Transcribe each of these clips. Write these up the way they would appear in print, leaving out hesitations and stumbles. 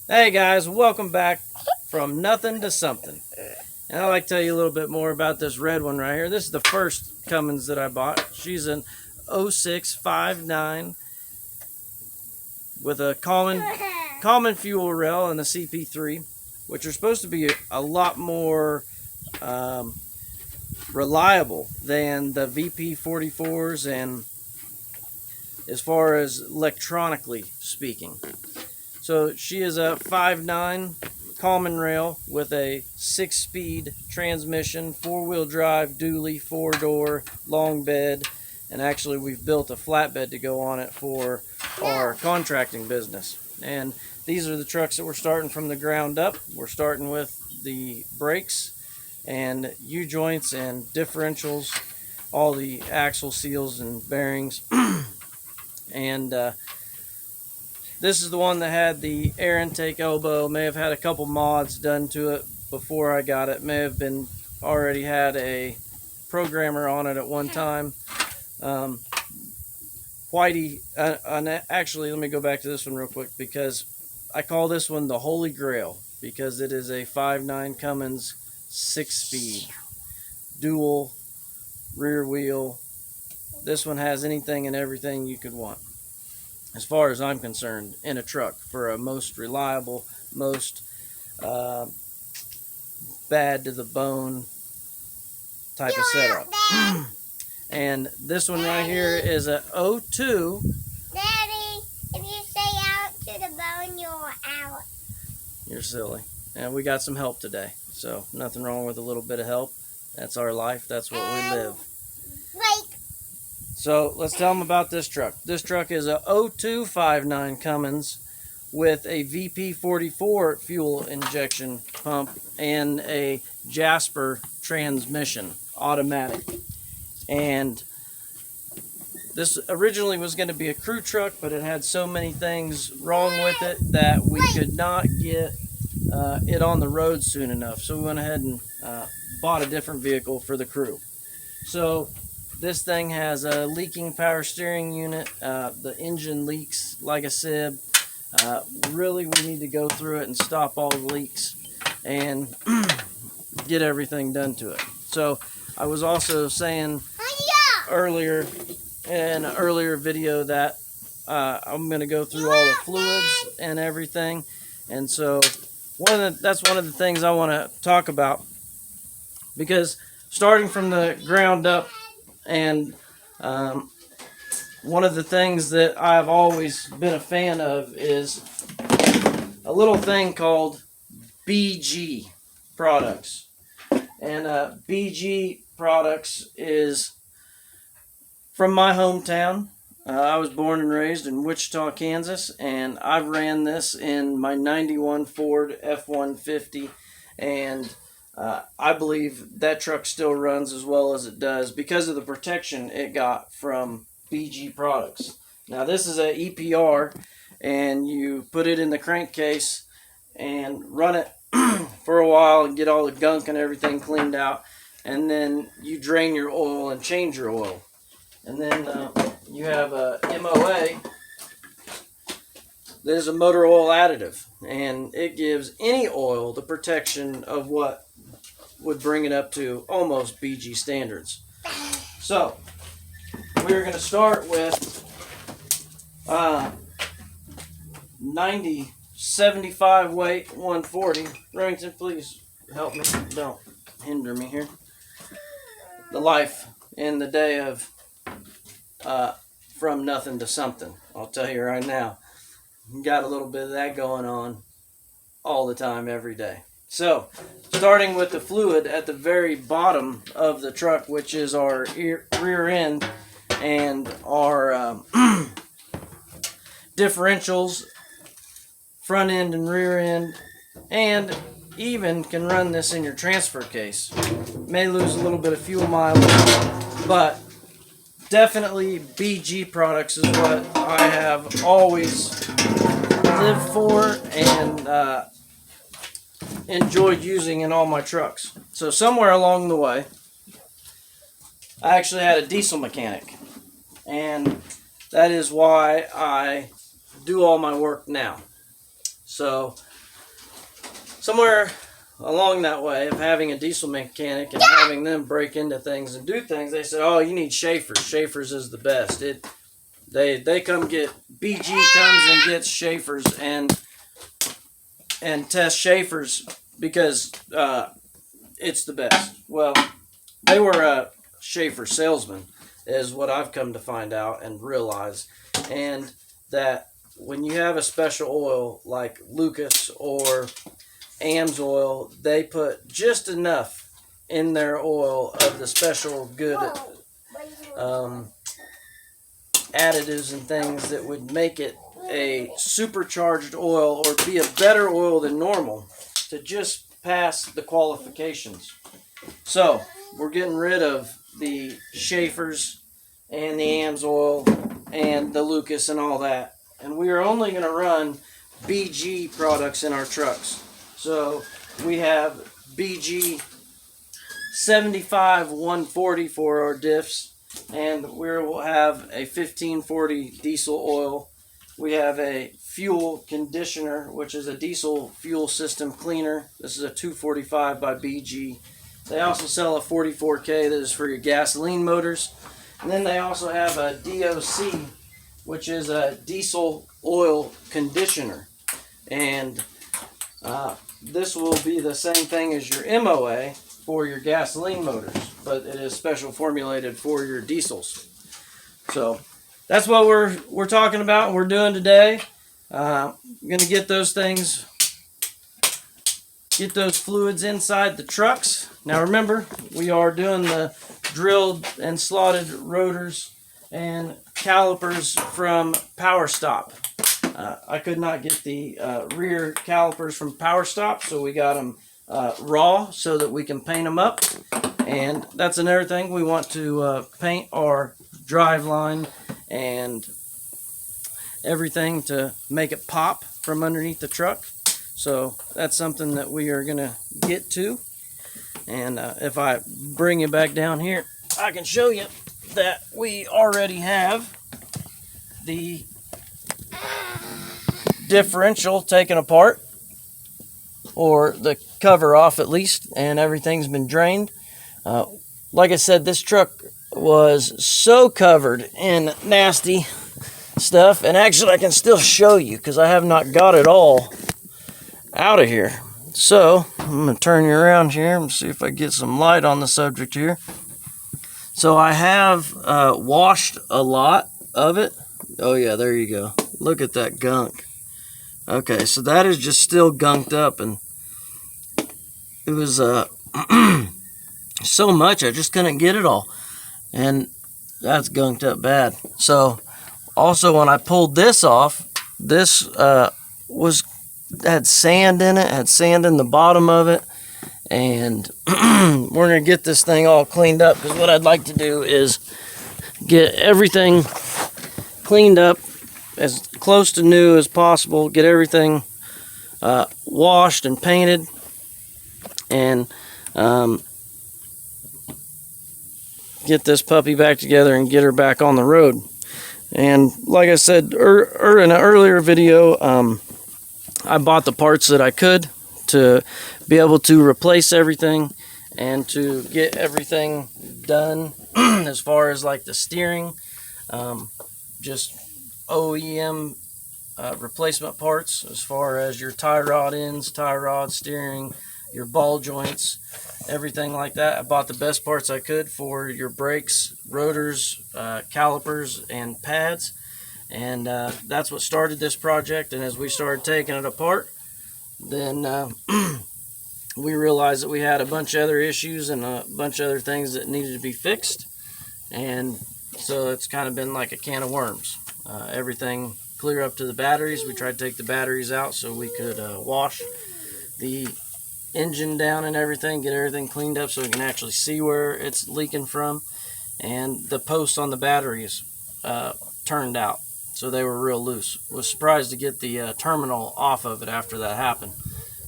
Hey guys, welcome back from nothing to something. And I'd like to tell you a little bit more about this red one right here. This is the first Cummins that I bought. She's an 0659 with a common fuel rail and a CP3, which are supposed to be a lot more reliable than the VP44s and as far as electronically speaking. So she is a 5.9 common rail with a 6-speed transmission, 4-wheel drive, dually, 4-door, long bed, and actually we've built a flatbed to go on it for our contracting business. And these are the trucks that we're starting from the ground up. We're starting with the brakes and U-joints and differentials, all the axle seals and bearings. And this is the one that had the air intake elbow. May have had a couple mods done to it before I got it. May have been already had a programmer on it at one time. Whitey, actually, let me go back to this one real quick because I call this one the Holy Grail because it is a 5.9 Cummins 6-speed dual rear wheel. This one has anything and everything you could want, as far as I'm concerned, in a truck for a most reliable, most bad to the bone type of setup. And this one right here is a 02. Daddy, if you say out to the bone, you're out. You're silly. And we got some help today, so nothing wrong with a little bit of help. That's our life. That's what we live. Like. So let's tell them about this truck. This truck is a 0259 Cummins with a VP44 fuel injection pump and a Jasper transmission, automatic. And this originally was going to be a crew truck, but it had so many things wrong with it that we could not get it on the road soon enough. So we went ahead and bought a different vehicle for the crew. So this thing has a leaking power steering unit. The engine leaks like a sieve. Really, we need to go through it and stop all the leaks and get everything done to it. So I was also saying earlier in an earlier video that I'm going to go through all the fluids and everything. And so that's one of the things I want to talk about, because starting from the ground up, and one of the things that I've always been a fan of is a little thing called BG products. And BG products is from my hometown. I was born and raised in Wichita, Kansas, and I've ran this in my 91 Ford F-150, and I believe that truck still runs as well as it does because of the protection it got from BG products. Now this is a EPR, and you put it in the crankcase and run it for a while and get all the gunk and everything cleaned out, and then you drain your oil and change your oil. And then you have a MOA that is a motor oil additive, and it gives any oil the protection of what would bring it up to almost BG standards. So we're going to start with 90, 75 weight, 140. Remington, please help me. Don't hinder me here. The life in the day of from nothing to something. I'll tell you right now, got a little bit of that going on all the time, every day. So, starting with the fluid at the very bottom of the truck, which is our rear end and our differentials, front end and rear end, and even can run this in your transfer case. May lose a little bit of fuel mileage, but definitely BG products is what I have always lived for and enjoyed using in all my trucks. So somewhere along the way, I actually had a diesel mechanic, and that is why I do all my work now. So somewhere along that way of having a diesel mechanic and having them break into things and do things, they said, "Oh, you need Schaefer's. Schaefer's is the best." They come get BG comes and gets Schaefer's and test Schaefer's because it's the best. Well, they were a Schaefer salesman, is what I've come to find out and realize, and that when you have a special oil like Lucas or AM's oil, they put just enough in their oil of the special good additives and things that would make it a supercharged oil or be a better oil than normal to just pass the qualifications. So we're getting rid of the Schaefer's and the AM's oil and the Lucas and all that, and we are only going to run BG products in our trucks. So we have BG 75 140 for our diffs, and we will have a 1540 diesel oil. We have a fuel conditioner, which is a diesel fuel system cleaner. This is a 245 by BG. They also sell a 44K that is for your gasoline motors. And then they also have a DOC, which is a diesel oil conditioner. And this will be the same thing as your MOA for your gasoline motors, but it is special formulated for your diesels. So that's what we're talking about and we're doing today. I'm going to get those things, get those fluids inside the trucks. Now remember, we are doing the drilled and slotted rotors and calipers from Power Stop. I could not get the rear calipers from Power Stop, so we got them raw so that we can paint them up. And that's another thing. We want to paint our drive line and everything to make it pop from underneath the truck. So that's something that we are going to get to. And if I bring you back down here, I can show you that we already have the differential taken apart, or the cover off at least, and everything's been drained. Like I said, this truck was so covered in nasty stuff, and actually I can still show you because I have not got it all out of here. So I'm going to turn you around here and see if I get some light on the subject here. So I have washed a lot of it. Oh yeah, there you go. Look at that gunk. Okay, so that is just still gunked up, and it was so much I just couldn't get it all, and that's gunked up bad. So also when I pulled this off, this had sand in it, had sand in the bottom of it, and we're gonna get this thing all cleaned up, because what I'd like to do is get everything cleaned up as close to new as possible, get everything washed and painted, and get this puppy back together and get her back on the road. And like I said in an earlier video, I bought the parts that I could to be able to replace everything and to get everything done as far as like the steering, just OEM replacement parts as far as your tie rod ends, tie rod, steering, your ball joints, everything like that. I bought the best parts I could for your brakes, rotors, calipers, and pads. And that's what started this project. And as we started taking it apart, then we realized that we had a bunch of other issues and a bunch of other things that needed to be fixed. And so it's kind of been like a can of worms. Everything clear up to the batteries. We tried to take the batteries out so we could wash the engine down and everything, get everything cleaned up so we can actually see where it's leaking from. And the posts on the batteries turned out, so they were real loose. Was surprised to get the terminal off of it after that happened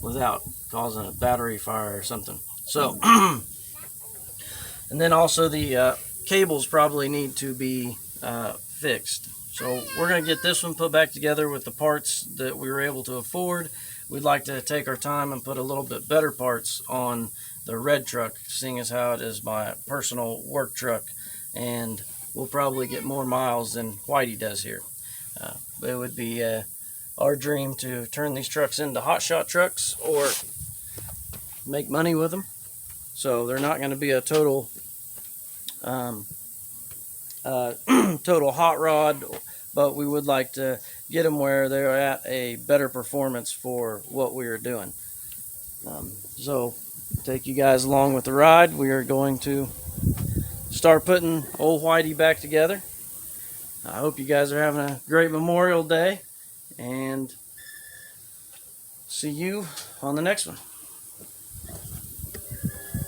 without causing a battery fire or something. So and then also the cables probably need to be fixed. So we're going to get this one put back together with the parts that we were able to afford. We'd like to take our time and put a little bit better parts on the red truck, seeing as how it is my personal work truck, and we'll probably get more miles than Whitey does here. But it would be our dream to turn these trucks into hotshot trucks or make money with them. So they're not going to be a total total hot rod, but we would like to get them where they're at a better performance for what we are doing. So take you guys along with the ride. We are going to start putting old Whitey back together. I hope you guys are having a great Memorial Day, and see you on the next one.